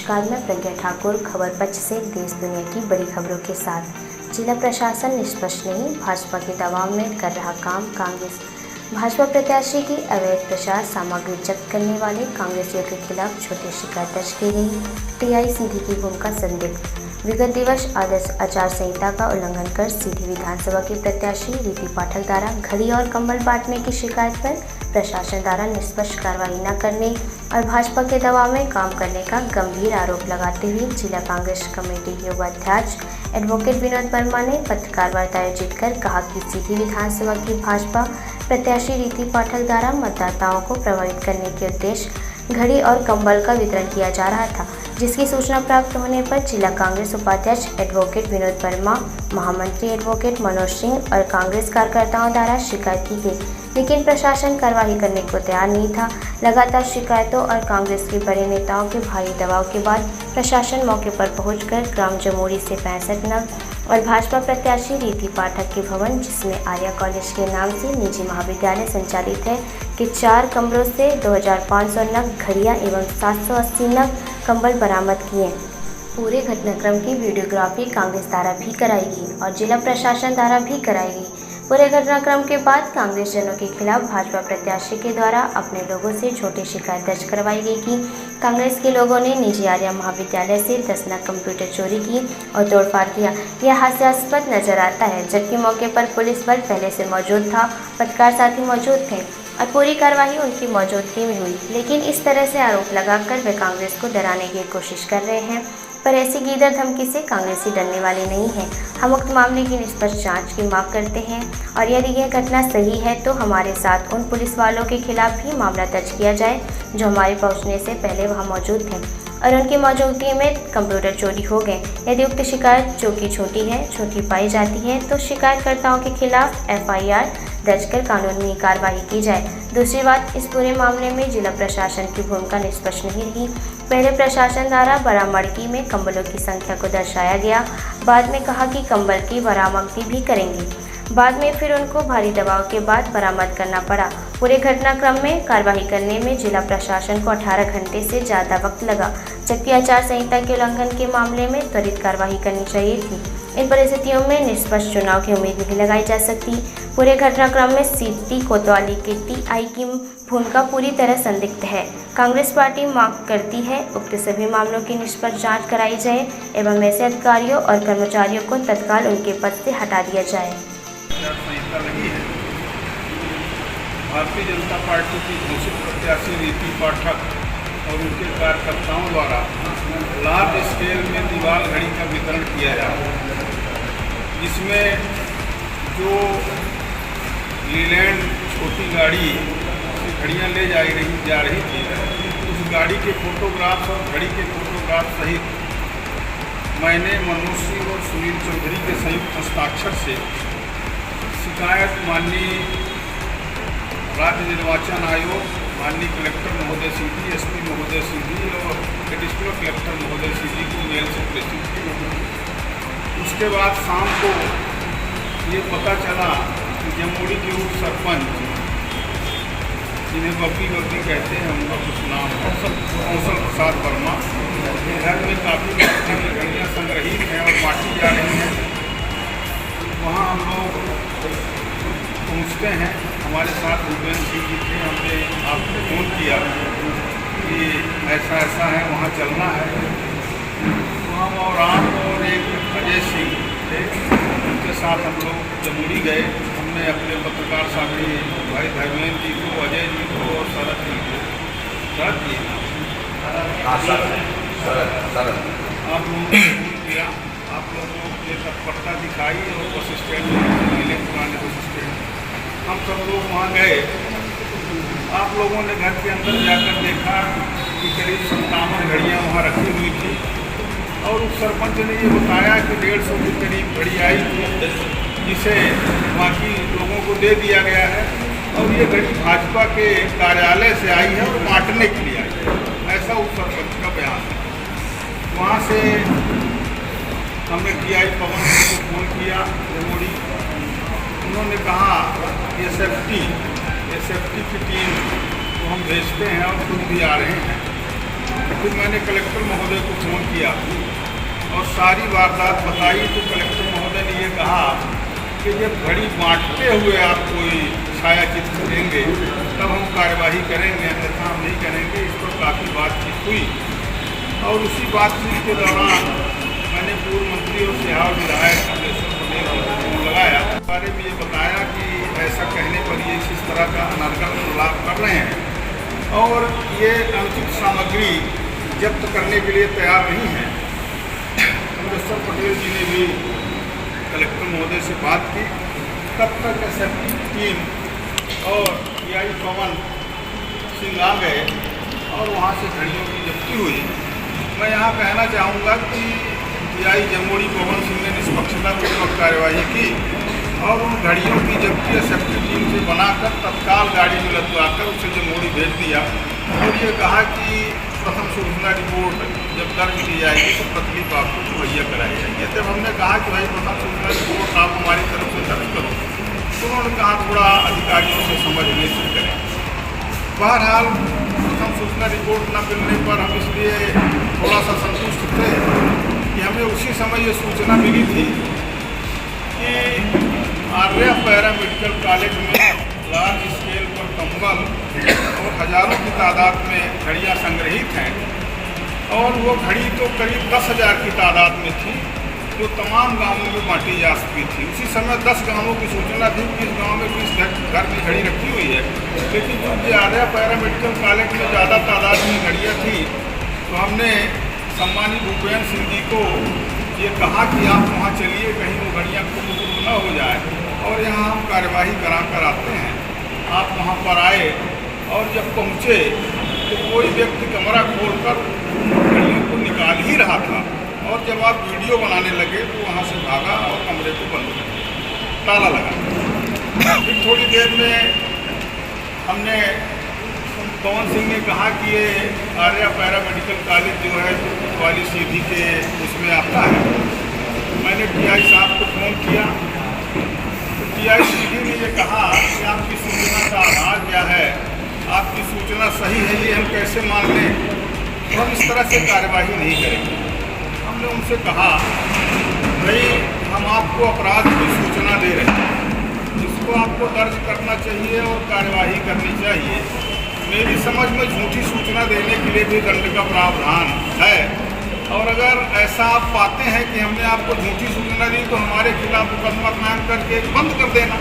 नमस्कार, मैं प्रज्ञा ठाकुर। खबर पक्ष से देश दुनिया की बड़ी खबरों के साथ। जिला प्रशासन निष्पक्ष नहीं, भाजपा के दबाव में कर रहा काम। कांग्रेस भाजपा प्रत्याशी की अवैध प्रचार सामग्री जब्त करने वाले कांग्रेसियों के खिलाफ छोटी शिकायत दर्ज की गई। टीआई सीधी की भूमिका संदिग्ध। विगत दिवस आदर्श आचार संहिता का उल्लंघन कर सीधी विधानसभा की प्रत्याशी रीति पाठक द्वारा घड़ी और कंबल बांटने की शिकायत पर प्रशासन द्वारा निष्पक्ष कार्रवाई न करने और भाजपा के दबाव में काम करने का गंभीर आरोप लगाते हुए जिला कांग्रेस कमेटी के उपाध्यक्ष एडवोकेट विनोद वर्मा ने पत्रकार वार्ता आयोजित कर कहा कि सीधी विधानसभा की भाजपा प्रत्याशी रीति पाठक द्वारा मतदाताओं को प्रभावित करने के उद्देश्य घड़ी और कंबल का वितरण किया जा रहा था, जिसकी सूचना प्राप्त होने पर जिला कांग्रेस उपाध्यक्ष एडवोकेट विनोद वर्मा, महामंत्री एडवोकेट मनोज सिंह और कांग्रेस कार्यकर्ताओं द्वारा शिकायत की गई, लेकिन प्रशासन कार्रवाई करने को तैयार नहीं था। लगातार शिकायतों और कांग्रेस के बड़े नेताओं के भारी दबाव के बाद प्रशासन मौके पर पहुंचकर ग्राम जमोरी से 65 नग और भाजपा प्रत्याशी रीति पाठक के भवन, जिसमें आर्या कॉलेज के नाम से निजी महाविद्यालय संचालित है, के 4 कमरों से 2500 नग घड़ियां एवं 780 नग कंबल बरामद किए। पूरे घटनाक्रम की वीडियोग्राफी कांग्रेस द्वारा भी कराएगी और जिला प्रशासन द्वारा भी कराएगी। पूरे घटनाक्रम के बाद कांग्रेस जनों के खिलाफ भाजपा प्रत्याशी के द्वारा अपने लोगों से छोटी शिकायत दर्ज करवाई गई कि कांग्रेस के लोगों ने निजी आर्या महाविद्यालय से 10 नग कंप्यूटर चोरी की और तोड़फाड़ किया। यह हास्यास्पद नजर आता है, जबकि मौके पर पुलिस बल पहले से मौजूद था, पत्रकार साथी मौजूद थे और पूरी कार्रवाई उनकी मौजूदगी में हुई। लेकिन इस तरह से आरोप लगाकर वे कांग्रेस को डराने की कोशिश कर रहे हैं, पर ऐसी गीदड़ धमकी से कांग्रेसी डरने वाले नहीं हैं। हम उक्त मामले की निष्पक्ष जांच की मांग करते हैं और यदि यह घटना सही है तो हमारे साथ उन पुलिस वालों के खिलाफ भी मामला दर्ज किया जाए जो हमारे पहुंचने से पहले वहां मौजूद थे और उनकी मौजूदगी में कंप्यूटर चोरी हो गए। यदि उक्त शिकायत जो कि छोटी पाई जाती है तो शिकायतकर्ताओं के खिलाफ FIR दर्ज कर कानूनी कार्रवाई की जाए। दूसरी बात, इस पूरे मामले में जिला प्रशासन की भूमिका निष्पक्ष नहीं रही। पहले प्रशासन द्वारा बरामदगी में कंबलों की संख्या को दर्शाया गया, बाद में कहा कि कंबल की बरामदगी भी करेंगे, बाद में फिर उनको भारी दबाव के बाद बरामद करना पड़ा। पूरे घटनाक्रम में कार्रवाई करने में जिला प्रशासन को 18 घंटे से ज़्यादा वक्त लगा, जबकि आचार संहिता के उल्लंघन के मामले में त्वरित कार्रवाई करनी चाहिए थी। इन परिस्थितियों में निष्पक्ष चुनाव की उम्मीद नहीं लगाई जा सकती। पूरे घटनाक्रम में सीधी कोतवाली के TI की भूमिका पूरी तरह संदिग्ध है। कांग्रेस पार्टी मांग करती है उक्त सभी मामलों की निष्पक्ष जांच कराई जाए एवं ऐसे अधिकारियों और कर्मचारियों को तत्काल उनके पद से हटा दिया जाए। भारतीय जनता पार्टी की घोषित प्रत्याशी रीति पाठक और उनके कार्यकर्ताओं द्वारा लार्ज स्केल में दीवार घड़ी का वितरण किया जा रहा है, जिसमें जो लीलैंड छोटी गाड़ी से घड़ियाँ ले जा रही थी, उस गाड़ी के फोटोग्राफ्स और घड़ी के फोटोग्राफ सहित मैंने मनोज सिंह और सुनील चौधरी के संयुक्त हस्ताक्षर से शिकायत माननीय राज्य निर्वाचन आयोग, माननीय कलेक्टर महोदय सिंह जी, SP महोदय सिंह जी और एडिशनल कलेक्टर महोदय सिंह जी को मेल से प्रेषित की। उसके बाद शाम को ये पता चला कि जमोरी के उप सरपंच, जिन्हें बब्बी कहते हैं, उनका कुछ नाम कौशल प्रसाद वर्मा, घर में काफ़ी घड़ियाँ संग्रहित हैं और बांटी जा रही हैं। वहाँ हम लोग पहुँचते हैं, हमारे साथ भूपेंद्र सिंह जी थे। हमने आपको फ़ोन किया कि ऐसा है, वहाँ चलना है। तो हम और आप और एक अजय सिंह थे, उनके साथ हम लोग जमुरी गए। हमने अपने पत्रकार साथी भाई धर्मेंद्र जी को, अजय जी को और शरद जी को साथ किया। आप लोगों ने फ़ोन किया, आप लोगों ने तत्परता दिखाई और बस स्टैंड में मिले, पुराने बस स्टैंड। हम सब लोग वहाँ गए। आप लोगों ने घर के अंदर जाकर देखा कि करीब 57 घड़ियाँ वहाँ रखी हुई थी और उस सरपंच ने ये बताया कि 150 के करीब घड़ी आई थी, जिसे बाकी लोगों को दे दिया गया है और ये घड़ी भाजपा के कार्यालय से आई है और बांटने के लिए आई है, ऐसा उस सरपंच का बयान है। वहाँ से हमने TI पवन को फ़ोन किया जमोरी। उन्होंने कहा ये सेफ्टी की टीम को हम भेजते हैं और खुद भी आ रहे हैं। फिर मैंने कलेक्टर महोदय को फ़ोन किया और सारी वारदात बताई तो कलेक्टर महोदय ने ये कहा कि जब घड़ी बांटते हुए आप कोई छाया चित्र देंगे तब हम कार्यवाही करेंगे, अन्यथा हम नहीं करेंगे। इस पर काफ़ी बातचीत हुई और उसी बातचीत के दौरान मैंने पूर्व मंत्री और सिहाव विधायक कमलेश्वर पटेल को फोन लगाया। इस बारे में ये बताया कि ऐसा कहने पर ये इस तरह का अनर्गल लाभ कर रहे हैं और ये अनुचित सामग्री जब्त करने के लिए तैयार नहीं है। कमलेश्वर पटेल जी ने भी कलेक्टर महोदय से बात की। तब तक एसएसपी टीम और पीआई पवन सिंह आ गए और वहाँ से घड़ियों की जब्ती हुई। मैं यहाँ कहना चाहूँगा कि पीआई जमोड़ी पवन सिंह ने निष्पक्षतापूर्वक कार्यवाही की और उन घड़ियों की जब्ती एसएसपी टीम से बनाकर तत्काल गाड़ी में लदवाकर उसे जमोड़ी भेज दिया और ये कहा कि प्रथम सूचना रिपोर्ट जब दर्ज की जाएगी तो तकलीफ आपको मुहैया कराई जाएगी। जब हमने कहा कि भाई प्रथम सूचना रिपोर्ट आप हमारी तरफ से दर्ज करो तो उन्होंने कहा थोड़ा अधिकारियों से समझने से करें। बहरहाल प्रथम सूचना रिपोर्ट न मिलने पर हम इसलिए थोड़ा सा संतुष्ट थे कि हमें उसी समय ये सूचना मिली थी कि आर्या पैरा मेडिकल कॉलेज में लार्ज स्केल पर कंबल और हज़ारों की तादाद में घड़ियाँ संग्रहित हैं और वो घड़ी तो करीब 10,000 की तादाद में थी जो तमाम गांवों में बांटी जा सकती थी। उसी समय 10 गांवों की सूचना थी कि इस गांव में 20 घर की घड़ी रखी हुई है, लेकिन चूँकि आर्या पैरा मेडिकल कॉलेज में ज़्यादा तादाद में घड़ियाँ थी तो हमने सम्मानित भूपेंद्र सिंह जी को ये कहा कि आप वहाँ चलिए, कहीं वो घड़ियाँ कुछ न हो जाए और यहाँ हम कार्यवाही करा कर आते हैं। आप वहाँ पर आए और जब पहुँचे तो कोई व्यक्ति कमरा खोलकर घड़ियों को निकाल ही रहा था और जब आप वीडियो बनाने लगे तो वहाँ से भागा और कमरे को बंद कर दिया, ताला लगा। फिर थोड़ी देर में हमने पवन सिंह ने कहा कि ये आर्या पैरा मेडिकल कॉलेज जो है वाली सीधी के उसमें आता है। मैंने टीआई साहब को फ़ोन किया तो टीआई सीधी ने ये कहा कि आपकी सूचना का आधार क्या है, आपकी सूचना सही है ये हम कैसे मान लें, तो हम इस तरह से कार्यवाही नहीं करेंगे। हमने उनसे कहा भाई हम आपको अपराध की सूचना दे रहे हैं, इसको आपको दर्ज करना चाहिए और कार्यवाही करनी चाहिए। मेरी समझ में झूठी सूचना देने के लिए भी दंड का प्रावधान है और अगर ऐसा आप पाते हैं कि हमने आपको झूठी सूचना दी तो हमारे खिलाफ मुकदमा कायम करके बंद कर देना।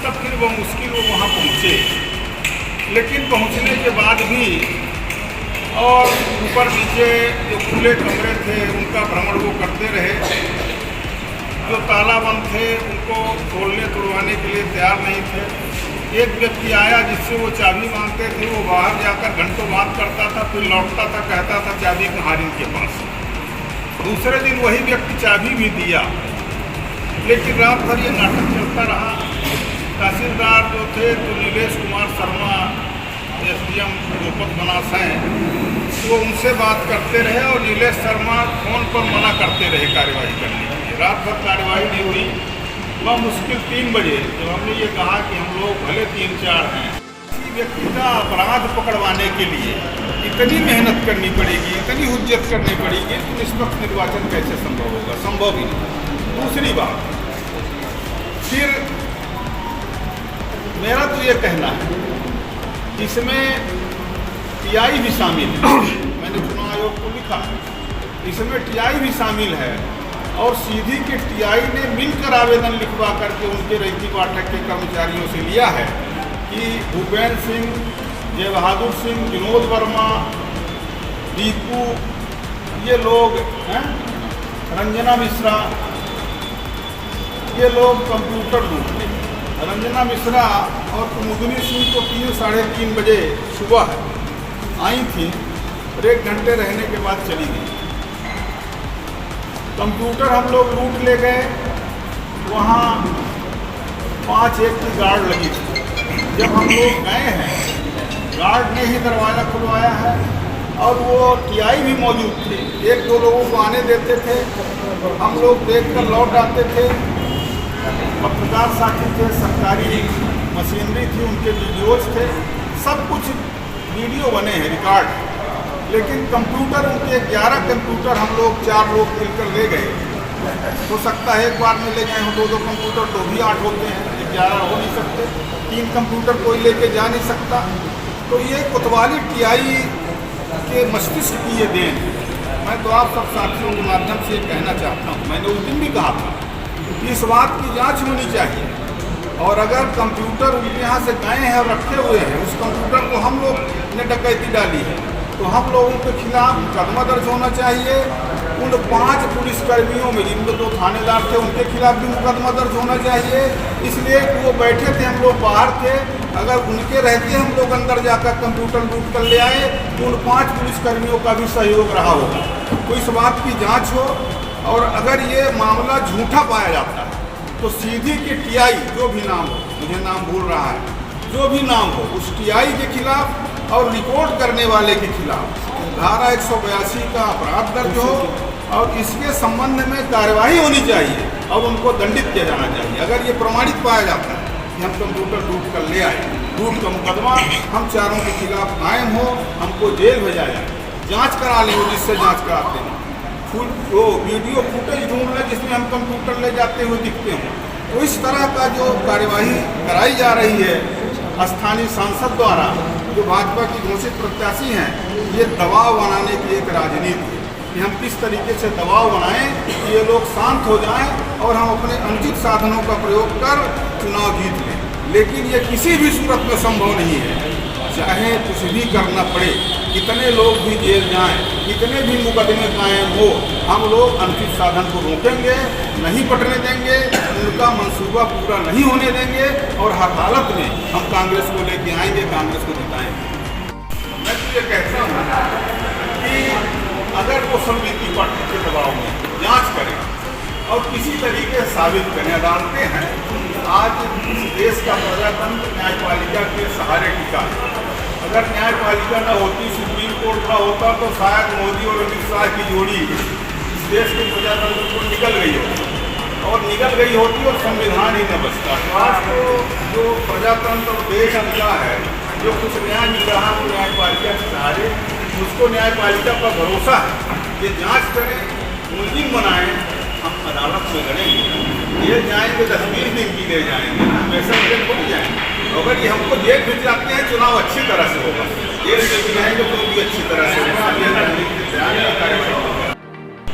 तब फिर वो मुश्किल वो वहाँ पहुँचे, लेकिन पहुँचने के बाद भी और ऊपर नीचे जो खुले कमरे थे उनका भ्रमण वो करते रहे, जो तालाबंद थे उनको खोलने तोड़वाने के लिए तैयार नहीं थे। एक व्यक्ति आया जिससे वो चाबी मांगते थे, वो बाहर जाकर घंटों बात करता था, फिर लौटता था, कहता था चाबी कहारिन के पास। दूसरे दिन वही व्यक्ति चाबी भी दिया, लेकिन रात भर ये नाटक चलता रहा। तहसीलदार जो थे तो नीलेश कुमार शर्मा एसडीएम गोपत बनास हैं, वो उनसे बात करते रहे और नीलेश शर्मा फ़ोन पर मना करते रहे कार्यवाही करने के लिए। रात भर कार्यवाही नहीं हुई। वह मुश्किल 3 बजे जब हमने ये कहा कि हम लोग भले 3-4 हैं, किसी व्यक्ति का अपराध पकड़वाने के लिए इतनी मेहनत करनी पड़ेगी, इतनी हुज्जत करनी पड़ेगी तो निष्पक्ष निर्वाचन कैसे संभव होगा? संभव ही नहीं। दूसरी बात, फिर मेरा तो ये कहना है इसमें टीआई भी शामिल है। मैंने चुनाव आयोग को लिखा है, इसमें टीआई भी शामिल है और सीधी के टीआई ने मिलकर आवेदन लिखवा करके उनके रैती पाठक के कर्मचारियों से लिया है कि भूपेंद्र सिंह, जय बहादुर सिंह, विनोद वर्मा, दीपू, ये लोग हैं, रंजना मिश्रा, ये लोग कंप्यूटर लूट लें। रंजना मिश्रा और कुमुदनी सिंह को 3-3:30 बजे सुबह आई थी और 1 घंटे रहने के बाद चली गई। कंप्यूटर हम लोग लूट ले गए, वहाँ 5-1 की गार्ड लगी थी। जब हम लोग गए हैं, गार्ड ने ही दरवाज़ा खुलवाया है और वो टीआई भी मौजूद थे। 1-2 लोगों को आने देते थे, हम लोग देखकर लौट आते थे। पत्रकार साथी थे, सरकारी मशीनरी थी, उनके वीडियोज थे, सब कुछ वीडियो बने हैं, रिकॉर्ड। लेकिन कंप्यूटर उनके 11 कंप्यूटर हम लोग 4 लोग मिलकर ले गए। हो सकता है एक बार में ले जाए 2-2 कंप्यूटर तो भी 8 होते हैं, 11 हो नहीं सकते। 3 कंप्यूटर कोई लेके जा नहीं सकता। तो ये कोतवाली टीआई के मस्तिष्क की ये देन है। मैं तो आप सब साथियों के माध्यम से कहना चाहता हूँ, मैंने उस दिन भी कहा था कि इस बात की जांच होनी चाहिए, और अगर कंप्यूटर उनके यहाँ से गए हैं और रखे हुए हैं, उस कंप्यूटर को हम लोग ने डकैती डाली है, तो हम लोगों के खिलाफ मुकदमा दर्ज होना चाहिए। उन 5 पुलिसकर्मियों में जिनमें 2 थानेदार थे उनके खिलाफ भी मुकदमा दर्ज होना चाहिए, इसलिए कि वो बैठे थे, हम लोग बाहर थे। अगर उनके रहते हम लोग अंदर जाकर कंप्यूटर लूट कर ले आए तो उन 5 पुलिसकर्मियों का भी सहयोग रहा होगा। तो इस बात की जांच हो, और अगर ये मामला झूठा पाया जाता है तो सीधी की टीआई जो भी नाम हो, मुझे नाम भूल रहा है, जो भी नाम हो, उस टीआई के खिलाफ और रिकॉर्ड करने वाले के खिलाफ धारा 182 का अपराध दर्ज हो, और इसके संबंध में कार्यवाही होनी चाहिए और उनको दंडित किया जाना चाहिए। अगर ये प्रमाणित पाया जाता है कि हम कंप्यूटर लूट कर ले आए, लूट का मुकदमा हम चारों के खिलाफ कायम हो, हमको जेल भेजा जाए, जांच करा लें, जिससे जांच कराते हैं, वो वीडियो फुटेज ढूंढ लें जिसमें हम कंप्यूटर ले जाते हुए दिखते हों। तो इस तरह का जो कार्यवाही कराई जा रही है स्थानीय सांसद द्वारा, जो भाजपा की घोषित प्रत्याशी हैं, ये दबाव बनाने की एक राजनीति है कि हम किस तरीके से दबाव बनाएं कि ये लोग शांत हो जाएं और हम अपने अनुचित साधनों का प्रयोग कर चुनाव जीत लें। लेकिन ये किसी भी सूरत में संभव नहीं है, चाहे कुछ भी करना पड़े, कितने लोग भी जेल जाएं, कितने भी मुकदमे कायम हो, हम लोग अनुचित साधन को रोकेंगे, नहीं पटने देंगे, उनका मंसूबा पूरा नहीं होने देंगे, और हर हालत में हम कांग्रेस को लेके आएंगे, कांग्रेस को जिताएंगे। मैं तो ये कहता हूँ कि अगर वो समिति पक्ष के दबाव में जांच करें और किसी तरीके से साबित करें, अदालतें हैं आज इस देश का प्रजातंत्र न्यायपालिका के सहारे टिका है। अगर न्यायपालिका न होती, सुप्रीम कोर्ट का होता, तो शायद मोदी और अमित शाह की जोड़ी इस देश के प्रजातंत्र को निकल गई होती, और निकल गई होती और संविधान ही न बचता। तो आज तो जो प्रजातंत्र और देश टिका है, जो कुछ न्याय मिल रहा है वो न्यायपालिका के सहारे, उसको न्यायपालिका पर भरोसा है, ये जांच करें, मुलजिम बनाएं, हम अदालत में लड़ेंगे, ये जाएंगे 10-20 दिन की ले जाएंगे, हमेशा जेल खुल जाएंगे। अगर ये हमको जेल भिज जाते हैं, चुनाव अच्छी तरह से होगा, जेल में जाएंगे तो भी अच्छी तरह से होगा।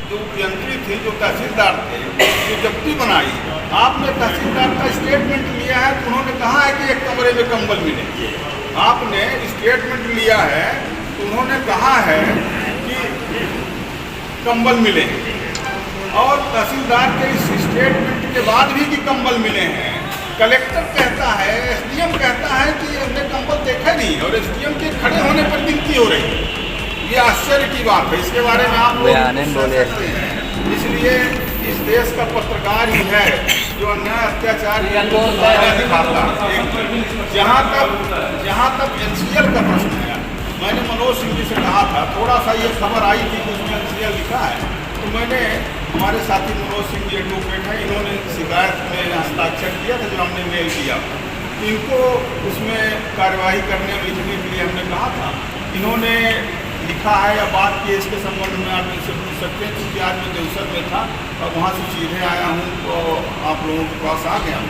जो मुख्यमंत्री थे, जो तहसीलदार थे, जो जब्ती बनाई, आपने तहसीलदार का स्टेटमेंट लिया है तो उन्होंने कहा है कि एक कमरे में कंबल मिले। आपने स्टेटमेंट लिया है तो उन्होंने कहा है कि कंबल मिले, और तहसीलदार के इस स्टेटमेंट के बाद भी कि कंबल मिले हैं। कलेक्टर कहता है, एसडीएम कहता है कि हमने कंबल देखा नहीं, और एसडीएम के खड़े होने पर गिनती हो रही है। ये आश्चर्य की बात है, इसके बारे में आप लोग, इसलिए इस देश का पत्रकार ही है जो अन्याय अत्याचार दिखाता है। जहाँ तक एनसीएल का प्रश्न है, मैंने मनोज सिंह जी से कहा था, थोड़ा सा ये खबर आई थी कि उसमें एनसीएल लिखा है, तो मैंने, हमारे साथी मनोज सिंह जी एडवोकेट हैं, इन्होंने शिकायत में हस्ताक्षर किया था जो हमने मेल किया, इनको उसमें कार्यवाही करने और लिखने के लिए हमने कहा था। इन्होंने लिखा है या बात की, इसके संबंध में आप इनसे पूछ सकते हैं, क्योंकि आज मैं देवसर में था और वहाँ से सीधे आया हूँ तो आप लोगों के पास आ गया हूँ।